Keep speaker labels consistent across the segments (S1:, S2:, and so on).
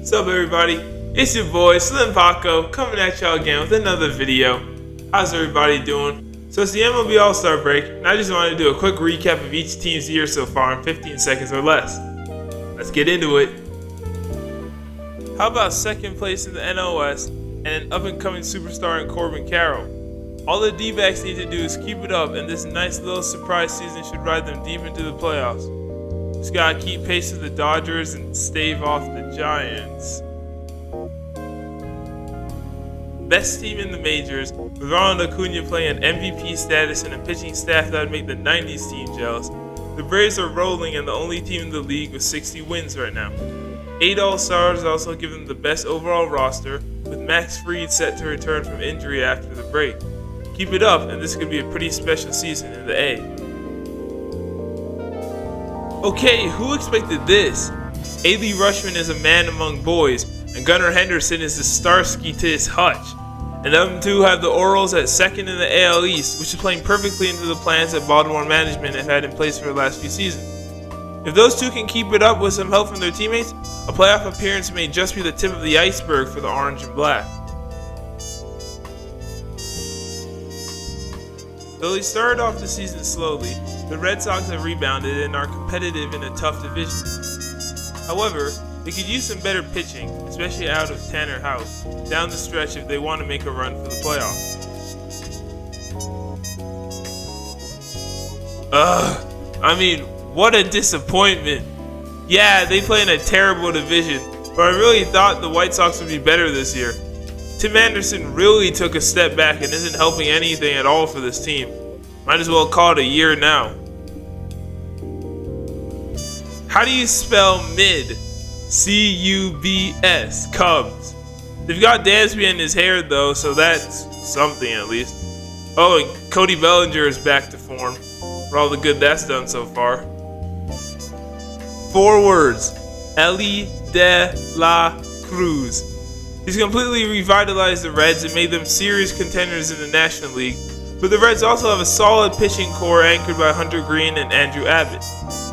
S1: What's up, everybody? It's your boy Slim Paco coming at y'all again with another video. How's everybody doing? So it's the MLB All-Star break, and I just wanted to do a quick recap of each team's year so far in 15 seconds or less. Let's get into it. How about second place in the NOS and an up-and-coming superstar in Corbin Carroll? All the D-backs need to do is keep it up, and this nice little surprise season should ride them deep into the playoffs. Just gotta keep pace with the Dodgers and stave off the Giants. Best team in the majors, with Ronald Acuna playing an MVP status and a pitching staff that would make the 90s team jealous. The Braves are rolling and the only team in the league with 60 wins right now. 8 All-Stars also give them the best overall roster, with Max Fried set to return from injury after the break. Keep it up, and this could be a pretty special season in the A. Okay, who expected this? Adley Rutschman is a man among boys, and Gunnar Henderson is the Starsky to his Hutch. And them two have the Orioles at second in the AL East, which is playing perfectly into the plans that Baltimore management have had in place for the last few seasons. If those two can keep it up with some help from their teammates, a playoff appearance may just be the tip of the iceberg for the orange and black. Though they started off the season slowly, the Red Sox have rebounded and are competitive in a tough division. However, they could use some better pitching, especially out of Tanner House, down the stretch if they want to make a run for the playoffs. What a disappointment. Yeah, they play in a terrible division, but I really thought the White Sox would be better this year. Tim Anderson really took a step back and isn't helping anything at all for this team. Might as well call it a year now. How do you spell mid? C-U-B-S, Cubs. They've got Dansby in his hair though, so that's something at least. Oh, and Cody Bellinger is back to form, for all the good that's done so far. 4 words. Elly de la Cruz. He's completely revitalized the Reds and made them serious contenders in the National League, but the Reds also have a solid pitching core anchored by Hunter Green and Andrew Abbott.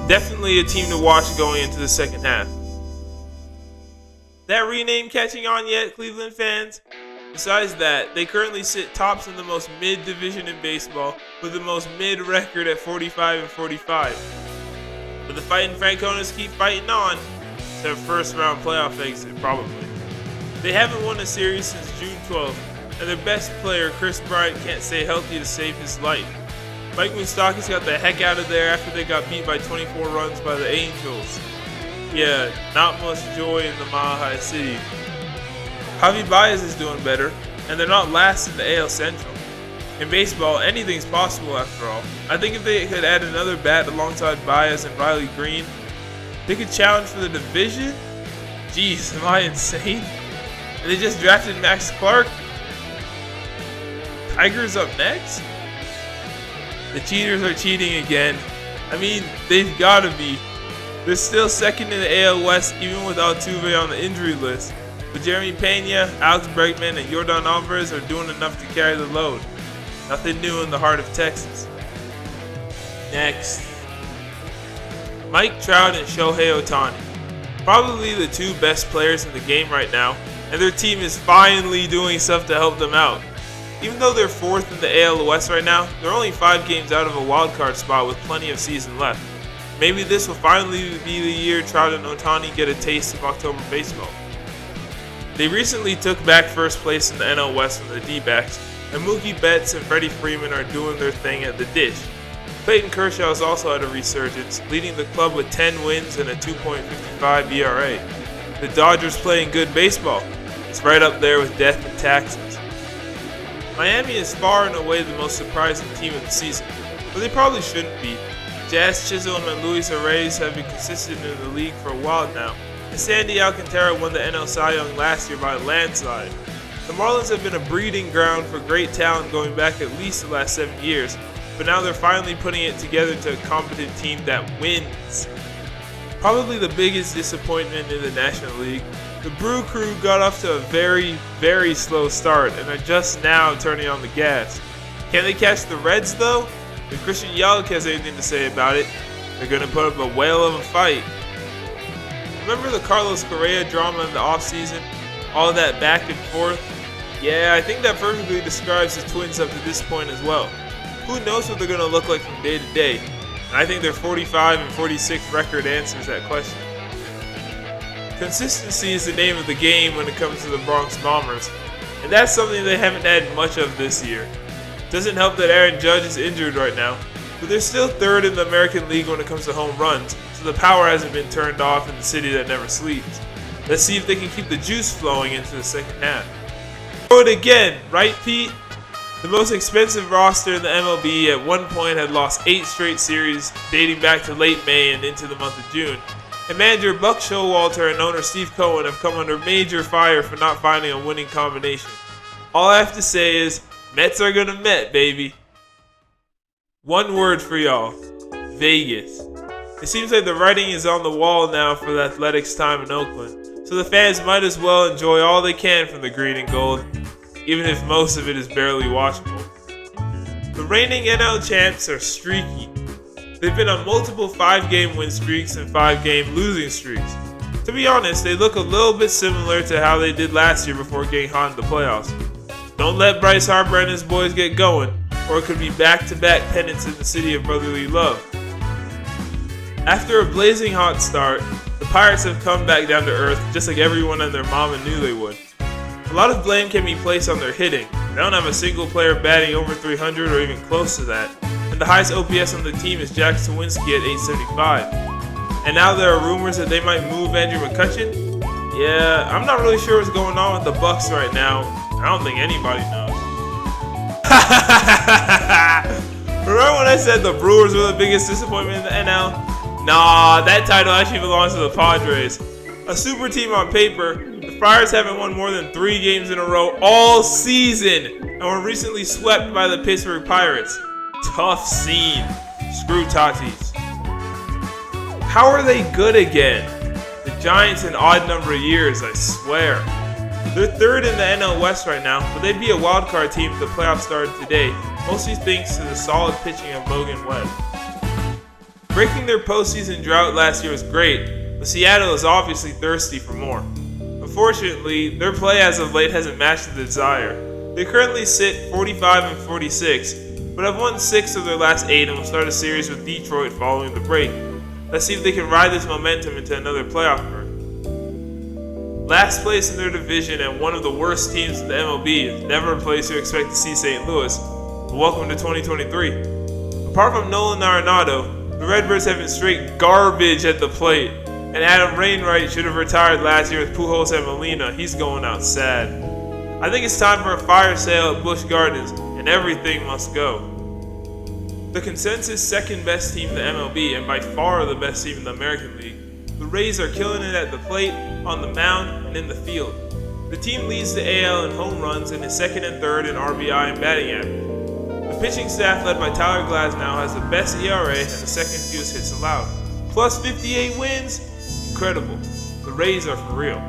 S1: Definitely a team to watch going into the second half. That rename catching on yet, Cleveland fans? Besides that, they currently sit tops in the most mid division in baseball with the most mid record at 45-45. But the fighting Franconas keep fighting on to a first round playoff exit probably. They haven't won a series since June 12th, and their best player, Chris Bryant, can't stay healthy to save his life. Mike Moustakas got the heck out of there after they got beat by 24 runs by the Angels. Yeah, not much joy in the Mile High City. Javi Baez is doing better, and they're not last in the AL Central. In baseball, anything's possible after all. I think if they could add another bat alongside Baez and Riley Green, they could challenge for the division? Jeez, am I insane? And they just drafted Max Clark? Tigers up next? The cheaters are cheating again. They've gotta be. They're still second in the AL West even with Altuve on the injury list. But Jeremy Pena, Alex Bregman, and Yordan Alvarez are doing enough to carry the load. Nothing new in the heart of Texas. Next. Mike Trout and Shohei Ohtani. Probably the 2 best players in the game right now, and their team is finally doing stuff to help them out. Even though they're 4th in the AL West right now, they're only 5 games out of a wildcard spot with plenty of season left. Maybe this will finally be the year Trout and Ohtani get a taste of October baseball. They recently took back first place in the NL West from the D-backs, and Mookie Betts and Freddie Freeman are doing their thing at the dish. Clayton Kershaw has also had a resurgence, leading the club with 10 wins and a 2.55 ERA. The Dodgers playing good baseball. It's right up there with death and taxes. Miami is far and away the most surprising team of the season, but they probably shouldn't be. Jazz Chisholm and Luis Arraez have been consistent in the league for a while now, and Sandy Alcantara won the NL Cy Young last year by a landslide. The Marlins have been a breeding ground for great talent going back at least the last 7 years, but now they're finally putting it together to a competent team that wins. Probably the biggest disappointment in the National League, the Brew Crew got off to a very, very slow start and are just now turning on the gas. Can they catch the Reds though? If Christian Yelich has anything to say about it, they're going to put up a whale of a fight. Remember the Carlos Correa drama in the offseason? All that back and forth? Yeah, I think that perfectly describes the Twins up to this point as well. Who knows what they're going to look like from day to day? And I think their 45 and 46 record answers that question. Consistency is the name of the game when it comes to the Bronx Bombers, and that's something they haven't had much of this year. Doesn't help that Aaron Judge is injured right now, but they're still third in the American League when it comes to home runs, so the power hasn't been turned off in the city that never sleeps. Let's see if they can keep the juice flowing into the second half. Throw it again, right, Pete? The most expensive roster in the MLB at one point had lost 8 straight series dating back to late May and into the month of June. And manager Buck Showalter and owner Steve Cohen have come under major fire for not finding a winning combination. All I have to say is, Mets are gonna Met, baby. One word for y'all: Vegas. It seems like the writing is on the wall now for the Athletics' time in Oakland, so the fans might as well enjoy all they can from the green and gold, even if most of it is barely watchable. The reigning NL champs are streaky. They've been on multiple 5-game win streaks and 5-game losing streaks. To be honest, they look a little bit similar to how they did last year before getting hot in the playoffs. Don't let Bryce Harper and his boys get going, or it could be back-to-back pennants in the city of brotherly love. After a blazing hot start, the Pirates have come back down to earth just like everyone and their mama knew they would. A lot of blame can be placed on their hitting. They don't have a single player batting over 300 or even close to that. And the highest OPS on the team is Jack Sawinski at 875. And now there are rumors that they might move Andrew McCutchen? Yeah, I'm not really sure what's going on with the Bucks right now. I don't think anybody knows. Remember when I said the Brewers were the biggest disappointment in the NL? Nah, that title actually belongs to the Padres. A super team on paper, the Friars haven't won more than 3 games in a row all season and were recently swept by the Pittsburgh Pirates. Tough scene. Screw Tatis. How are they good again? The Giants in odd number of years, I swear. They're third in the NL West right now, but they'd be a wildcard team if the playoffs started today, mostly thanks to the solid pitching of Logan Webb. Breaking their postseason drought last year was great, but Seattle is obviously thirsty for more. Unfortunately, their play as of late hasn't matched the desire. They currently sit 45 and 46, but have won 6 of their last 8 and will start a series with Detroit following the break. Let's see if they can ride this momentum into another playoff run. Last place in their division and one of the worst teams in the MLB is never a place you expect to see St. Louis, but welcome to 2023. Apart from Nolan Arenado, the Redbirds have been straight garbage at the plate, and Adam Wainwright should have retired last year with Pujols and Molina. He's going out sad. I think it's time for a fire sale at Busch Gardens, and everything must go. The consensus second best team in the MLB, and by far the best team in the American League, the Rays are killing it at the plate, on the mound, and in the field. The team leads the AL in home runs and is second and third in RBI and batting average. The pitching staff led by Tyler Glasnow has the best ERA and the second fewest hits allowed. Plus 58 wins? Incredible. The Rays are for real.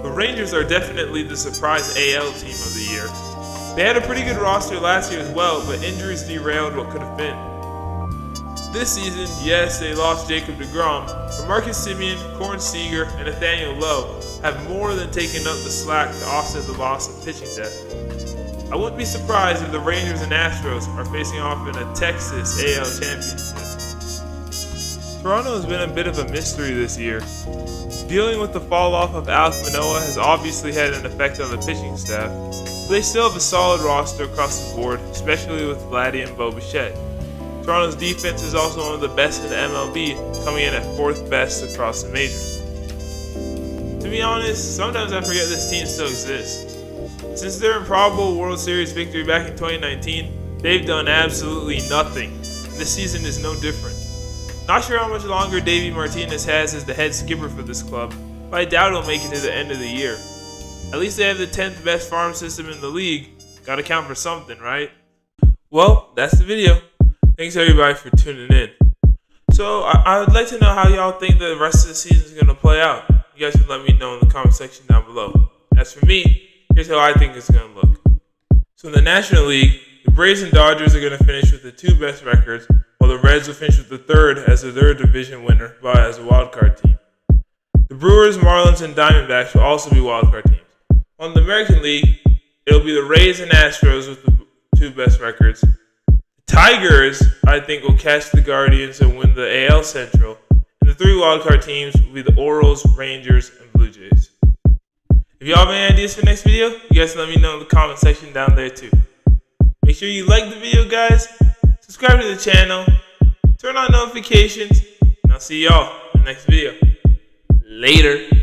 S1: The Rangers are definitely the surprise AL team of the year. They had a pretty good roster last year as well, but injuries derailed what could have been. This season, yes, they lost Jacob deGrom, but Marcus Semien, Corn Seager, and Nathaniel Lowe have more than taken up the slack to offset the loss of pitching depth. I wouldn't be surprised if the Rangers and Astros are facing off in a Texas AL championship. Toronto has been a bit of a mystery this year. Dealing with the fall-off of Alex Manoah has obviously had an effect on the pitching staff, but they still have a solid roster across the board, especially with Vladdy and Bo Bichette. Toronto's defense is also one of the best in the MLB, coming in at 4th best across the majors. To be honest, sometimes I forget this team still exists. Since their improbable World Series victory back in 2019, they've done absolutely nothing, and this season is no different. Not sure how much longer Davey Martinez has as the head skipper for this club, but I doubt he'll make it to the end of the year. At least they have the 10th best farm system in the league. Gotta count for something, right? Well, that's the video. Thanks everybody for tuning in. So I would like to know how y'all think the rest of the season is going to play out. You guys can let me know in the comment section down below. As for me, here's how I think it's going to look. So in the National League, the Braves and Dodgers are going to finish with the 2 best records, while the Reds will finish with the 3rd as their division winner as a wild card team. The Brewers, Marlins, and Diamondbacks will also be wildcard teams. On the American League, it'll be the Rays and Astros with the two best records. The Tigers, I think, will catch the Guardians and win the AL Central. And the three wildcard teams will be the Orioles, Rangers, and Blue Jays. If y'all have any ideas for the next video, you guys let me know in the comment section down there too. Make sure you like the video, guys. Subscribe to the channel. Turn on notifications. And I'll see y'all in the next video. Later.